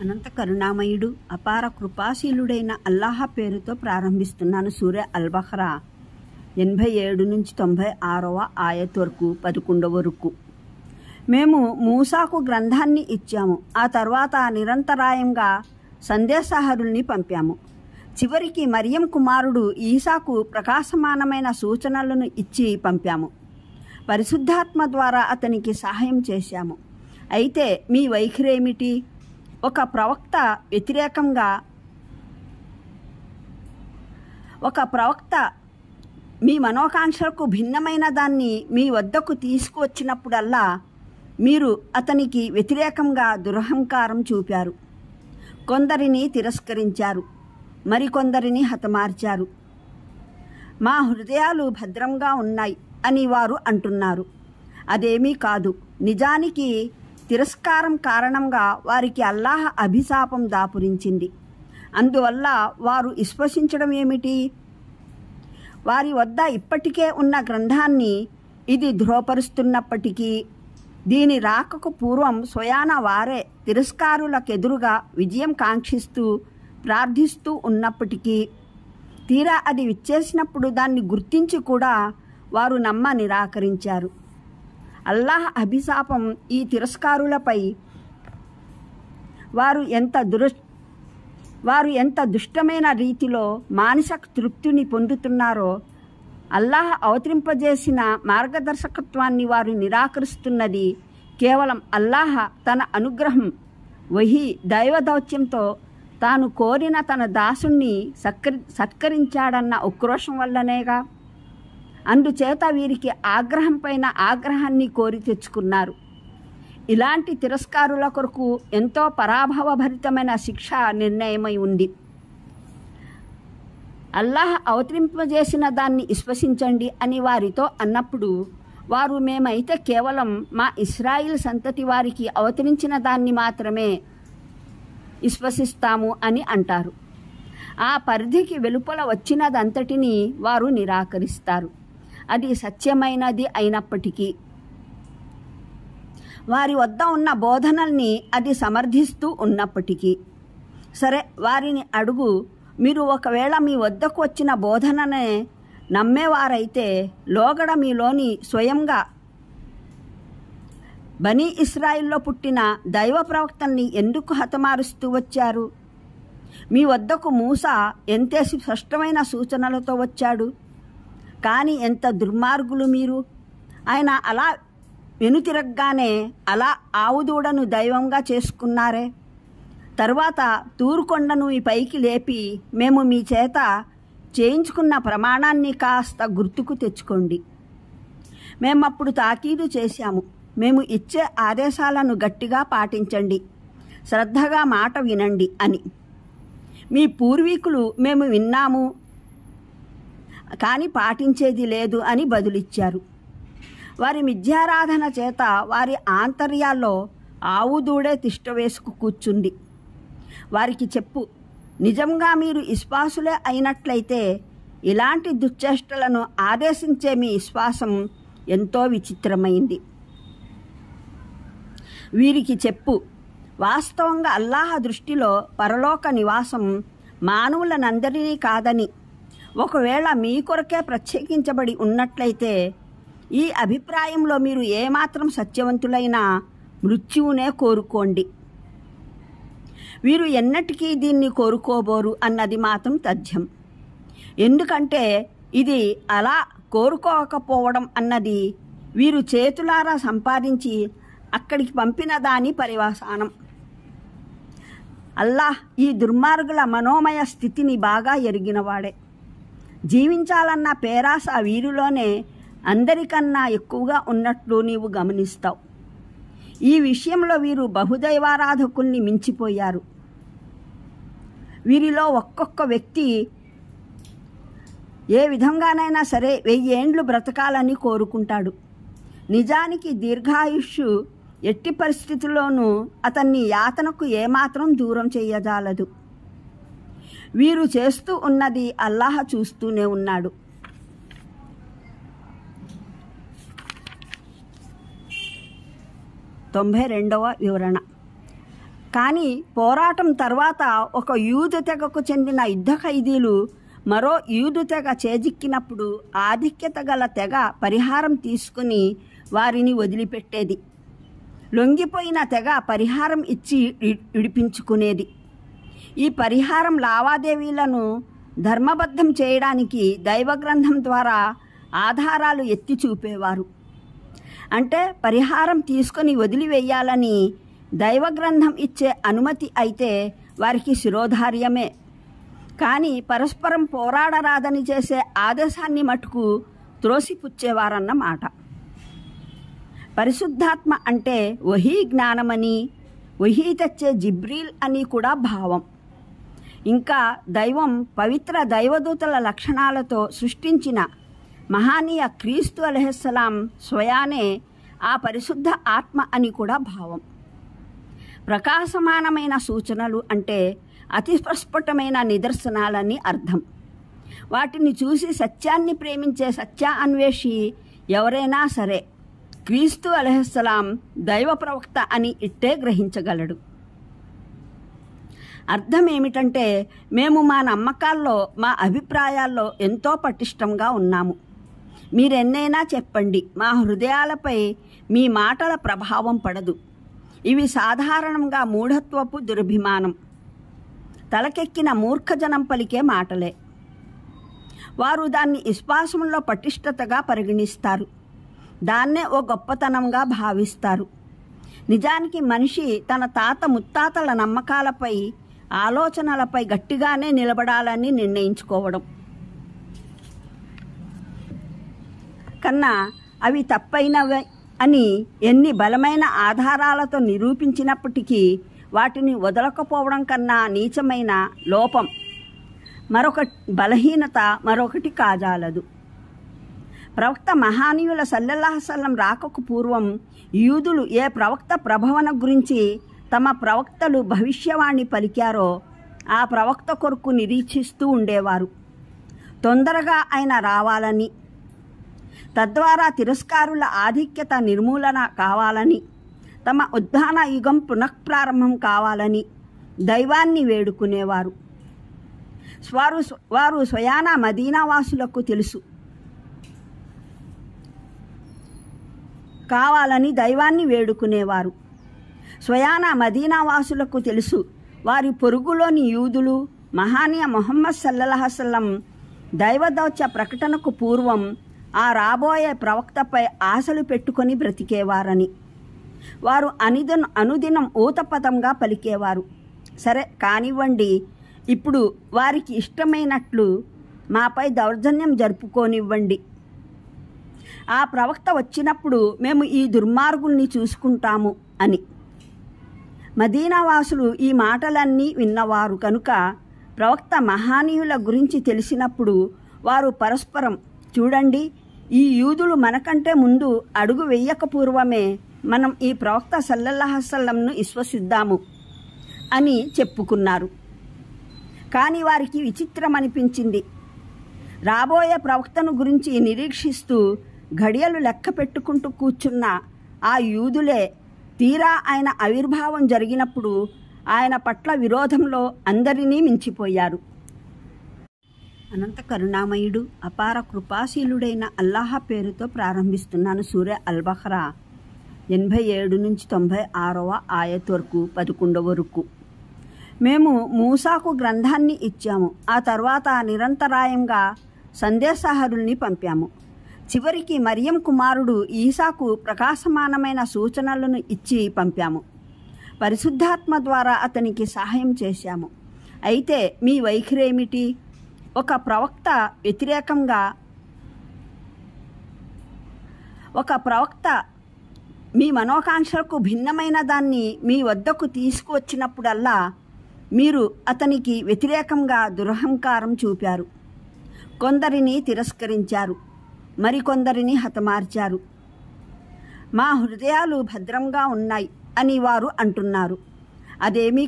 అనంత కరుణామయుడు అపార కృపాశీలుడైన అల్లాహ్ పేరుతో ప్రారంభిస్తున్నాను. సూర అల్-బఖరా 87 నుంచి 96వ ఆయత్ వరకు 11వ వరకు. మేము మూసాకు గ్రంథాన్ని ఇచ్చాము. ఆ తర్వాత నిరంతరాయంగా సందేశహారుల్ని పంపాము. చివరికి మరియం కుమారుడు ఈసాకు ప్రకాశమానమైన సూచనలను ఇచ్చి పంపాము. పరిశుద్ధాత్మ ద్వారా అతనికి సహాయం చేశాము. అయితే మీ వైఖరేమిటి? ఒక ప్రవక్త మీ మనోకాంక్షలకు భిన్నమైన దాన్ని మీ వద్దకు తీసుకువచ్చినప్పుడల్లా మీరు అతనికి వ్యతిరేకంగా దురహంకారం చూపారు. కొందరిని తిరస్కరించారు, మరికొందరిని హతమార్చారు. మా హృదయాలు భద్రంగా ఉన్నాయి అని వారు అంటున్నారు. అదేమీ కాదు. నిజానికి తిరస్కారం కారణంగా వారికి అల్లాహ్ అభిశాపం దాపురించింది. అందువల్ల వారు విశ్వసించడం ఏమిటి? వారి వద్ద ఇప్పటికే ఉన్న గ్రంథాన్ని ఇది ధృవపరుస్తున్నప్పటికీ, దీని రాకకు పూర్వం స్వయాన వారే తిరస్కారులకెదురుగా విజయం కాంక్షిస్తూ ప్రార్థిస్తూ ఉన్నప్పటికీ, తీరా అది విచ్చేసినప్పుడు దాన్ని గుర్తించి కూడా వారు నిరాకరించారు. అల్లాహ్ అభిశాపం ఈ తిరస్కారులపై. వారు ఎంత దుష్టమైన రీతిలో మానసిక తృప్తిని పొందుతున్నారో, అల్లాహ్ అవతరింపజేసిన మార్గదర్శకత్వాన్ని వారు నిరాకరిస్తున్నది కేవలం అల్లాహ్ తన అనుగ్రహం, వహీ, దైవదౌత్యంతో తాను కోరిన తన దాసుణ్ణి సత్కరించాడన్న ఉక్రోషం వల్లనేగా. అందుచేత వీరికి ఆగ్రహం పైన ఆగ్రహాన్ని కోరి తెచ్చుకున్నారు. ఇలాంటి తిరస్కారుల కొరకు ఎంతో పరాభవభరితమైన శిక్ష నిర్ణయమై ఉంది. అల్లాహ్ అవతరింపజేసిన దాన్ని విశ్వసించండి అని వారితో అన్నప్పుడు వారు, మేమైతే కేవలం మా ఇస్రాయిల్ సంతతి వారికి అవతరించిన దాన్ని మాత్రమే విశ్వసిస్తాము అని అంటారు. ఆ పరిధికి వెలుపల వచ్చినదంతటినీ వారు నిరాకరిస్తారు. అది సత్యమైనది అయినప్పటికీ, వారి వద్ద ఉన్న బోధనల్ని అది సమర్థిస్తూ ఉన్నప్పటికీ. సరే, వారిని అడుగు, మీరు ఒకవేళ మీ వద్దకు వచ్చిన బోధననే నమ్మేవారైతే లోగడ మీలోని స్వయంగా బనీ ఇస్రాయిల్లో పుట్టిన దైవ ప్రవక్తల్ని ఎందుకు హతమారుస్తూ వచ్చారు? మీ వద్దకు మూసా ఎంతేసి స్పష్టమైన సూచనలతో వచ్చాడు. కానీ ఎంత దుర్మార్గులు మీరు! ఆయన అలా వెనుతిరగ్గానే అలా ఆవుదూడను దైవంగా చేసుకున్నారే. తరువాత తూరుకొండను ఈ పైకి లేపి మేము మీ చేత చేయించుకున్న ప్రమాణాన్ని కాస్త గుర్తుకు తెచ్చుకోండి. మేమప్పుడు తాకీదు చేశాము, మేము ఇచ్చే ఆదేశాలను గట్టిగా పాటించండి, శ్రద్ధగా మాట వినండి అని. మీ పూర్వీకులు మేము విన్నాము కానీ పాటించేది లేదు అని బదులిచ్చారు. వారి మిథ్యారాధన చేత వారి ఆంతర్యాల్లో ఆవుదూడే తిష్ట వేసుకు కూర్చుంది. వారికి చెప్పు, నిజంగా మీరు విశ్వాసులే అయినట్లయితే ఇలాంటి దుశ్చేష్టలను ఆదేశించే మీ విశ్వాసం ఎంతో విచిత్రమైంది. వీరికి చెప్పు, వాస్తవంగా అల్లాహ్ దృష్టిలో పరలోక నివాసం మానవులనందరినీ కాదని, ఒకవేళ మీ కొరకే ప్రత్యేకించబడి ఉన్నట్లయితే ఈ అభిప్రాయంలో మీరు ఏమాత్రం సత్యవంతులైనా మృత్యువునే కోరుకోండి. వీరు ఎన్నటికీ దీన్ని కోరుకోబోరు అన్నది మాత్రం తథ్యం. ఎందుకంటే ఇది అలా కోరుకోకపోవడం అన్నది వీరు చేతులారా సంపాదించి అక్కడికి పంపిన దాని పర్యవసానం. అల్లాహ్ ఈ దుర్మార్గుల మనోమయ స్థితిని బాగా ఎరిగినవాడే. జీవించాలన్న పేరాస వీరిలోనే అందరికన్నా ఎక్కువగా ఉన్నట్లు నీవు గమనిస్తావు. ఈ విషయంలో వీరు బహుదైవారాధకుల్ని మించిపోయారు. వీరిలో ఒక్కొక్క వ్యక్తి ఏ విధంగానైనా సరే 1000 ఏండ్లు బ్రతకాలని కోరుకుంటాడు. నిజానికి దీర్ఘాయుష్షు ఎట్టి పరిస్థితుల్లోనూ అతన్ని యాతనకు ఏమాత్రం దూరం చేయజాలదు. వీరు చేస్తూ ఉన్నది అల్లాహ్ చూస్తూనే ఉన్నాడు. 92వ వివరణ. కానీ పోరాటం తర్వాత ఒక యూదు తెగకు చెందిన యుద్ధ ఖైదీలు మరో యూదు తెగ చేజిక్కినప్పుడు ఆధిక్యత గల తెగ పరిహారం తీసుకుని వారిని వదిలిపెట్టేది. లొంగిపోయిన తెగ పరిహారం ఇచ్చి విడిపించుకునేది. ఈ పరిహారం లావాదేవీలను ధర్మబద్ధం చేయడానికి దైవగ్రంథం ద్వారా ఆధారాలు ఎత్తి చూపేవారు. అంటే పరిహారం తీసుకొని వదిలివేయాలని దైవగ్రంథం ఇచ్చే అనుమతి అయితే వారికి శిరోధార్యమే. కానీ పరస్పరం పోరాడరాదని చేసే ఆదేశాన్ని మటుకు త్రోసిపుచ్చేవారన్నమాట. పరిశుద్ధాత్మ అంటే వహీ జ్ఞానమని, వహీ తెచ్చే జిబ్రీల్ అని కూడా భావం. ఇంకా దైవం పవిత్ర దైవదూతల లక్షణాలతో సృష్టించిన మహానీయ క్రీస్తు అలైహిస్సలాం స్వయానే ఆ పరిశుద్ధ ఆత్మ అని కూడా భావం. ప్రకాశమానమైన సూచనలు అంటే అతి ప్రస్ఫుటమైన నిదర్శనాలని అర్థం. వాటిని చూసి సత్యాన్ని ప్రేమించే సత్య అన్వేషి ఎవరైనా సరే క్రీస్తు అలైహిస్సలాం దైవ ప్రవక్త అని ఇట్టే గ్రహించగలడు. అర్థం ఏమిటంటే మేము మా నమ్మకాల్లో, మా అభిప్రాయాల్లో ఎంతో పటిష్టంగా ఉన్నాము. మీరెన్నైనా చెప్పండి, మా హృదయాలపై మీ మాటల ప్రభావం పడదు. ఇవి సాధారణంగా మూఢత్వపు దురభిమానం, తలకెక్కిన మూర్ఖజనం పలికే మాటలే. వారు దాన్ని విశ్వాసంలో పటిష్టతగా పరిగణిస్తారు. దాన్నే ఓ గొప్పతనంగా భావిస్తారు. నిజానికి మనిషి తన తాత ముత్తాతల నమ్మకాలపై, ఆలోచనలపై గట్టిగానే నిలబడాలని నిర్ణయించుకోవడం కన్నా అవి తప్పైనవి అని ఎన్ని బలమైన ఆధారాలతో నిరూపించినప్పటికీ వాటిని వదలకపోవడం కన్నా నీచమైన లోపం మరొక బలహీనత మరొకటి కాజాలదు. ప్రవక్త మహానీయుల సల్లల్లాహు అలైహి వసల్లం రాకకు పూర్వం యూదులు ఏ ప్రవక్త ప్రభవన గురించి తమ ప్రవక్తలు భవిష్యవాణి పలికారో ఆ ప్రవక్త కొరకు నిరీక్షిస్తూ ఉండేవారు. తొందరగా ఆయన రావాలని, తద్వారా తిరస్కారుల ఆధిక్యత నిర్మూలన కావాలని, తమ ఉద్ధాన యుగం పునఃప్రారంభం కావాలని దైవాన్ని వేడుకునేవారు. వారు స్వయాన మదీనావాసులకు తెలుసు కావాలని దైవాన్ని వేడుకునేవారు. స్వయాన మదీనావాసులకు తెలుసు వారి పొరుగులోని యూదులు మహానీయ ముహమ్మద్ సల్లల్లాహు అలైహి వసల్లం దైవదౌత్య ప్రకటనకు పూర్వం ఆ రాబోయే ప్రవక్తపై ఆశలు పెట్టుకొని బ్రతికేవారని. వారు అనుదినం ఊతపదంగా పలికేవారు. సరే కానివ్వండి, ఇప్పుడు వారికి ఇష్టమైనట్లు మాపై దౌర్జన్యం జరుపుకోనివ్వండి. ఆ ప్రవక్త వచ్చినప్పుడు మేము ఈ దుర్మార్గుల్ని చూసుకుంటాము అని. మదీనావాసులు ఈ మాటలన్నీ విన్నవారు కనుక ప్రవక్త మహానీయుల గురించి తెలిసినప్పుడు వారు పరస్పరం, చూడండి, ఈ యూదులు మనకంటే ముందు అడుగు వెయ్యక పూర్వమే మనం ఈ ప్రవక్త సల్లల్లాహు అలైహి వసల్లంను విశ్వసిద్దాము అని చెప్పుకున్నారు. కానీ వారికి విచిత్రం అనిపించింది. రాబోయే ప్రవక్తను గురించి నిరీక్షిస్తూ ఘడియలు లెక్క పెట్టుకుంటూ కూర్చున్న ఆ యూదులే తీరా ఆయన ఆవిర్భావం జరిగినప్పుడు ఆయన పట్ల విరోధంలో అందరినీ మించిపోయారు. అనంత కరుణామయుడు, అపార కృపాశీలుడైన అల్లాహ్ పేరుతో ప్రారంభిస్తున్నాను. సూర అల్-బఖరా 87 నుంచి 96వ ఆయత్ వరకు 11వ వరకు. మేము మూసాకు గ్రంథాన్ని ఇచ్చాము. ఆ తర్వాత నిరంతరాయంగా సందేశహారుల్ని పంపాము. చివరికి మరియం కుమారుడు ఈసాకు ప్రకాశమానమైన సూచనలను ఇచ్చి పంపాము. పరిశుద్ధాత్మ ద్వారా అతనికి సహాయం చేశాము. అయితే మీ వైఖరేమిటి? ఒక ప్రవక్త మీ మనోకాంక్షలకు భిన్నమైన దాన్ని మీ వద్దకు తీసుకువచ్చినప్పుడల్లా మీరు అతనికి వ్యతిరేకంగా దురహంకారం చూపారు. కొందరిని తిరస్కరించారు, మరికొందరిని హతమార్చారు. మా హృదయాలు భద్రంగా ఉన్నాయి అని వారు అంటున్నారు. అదేమీ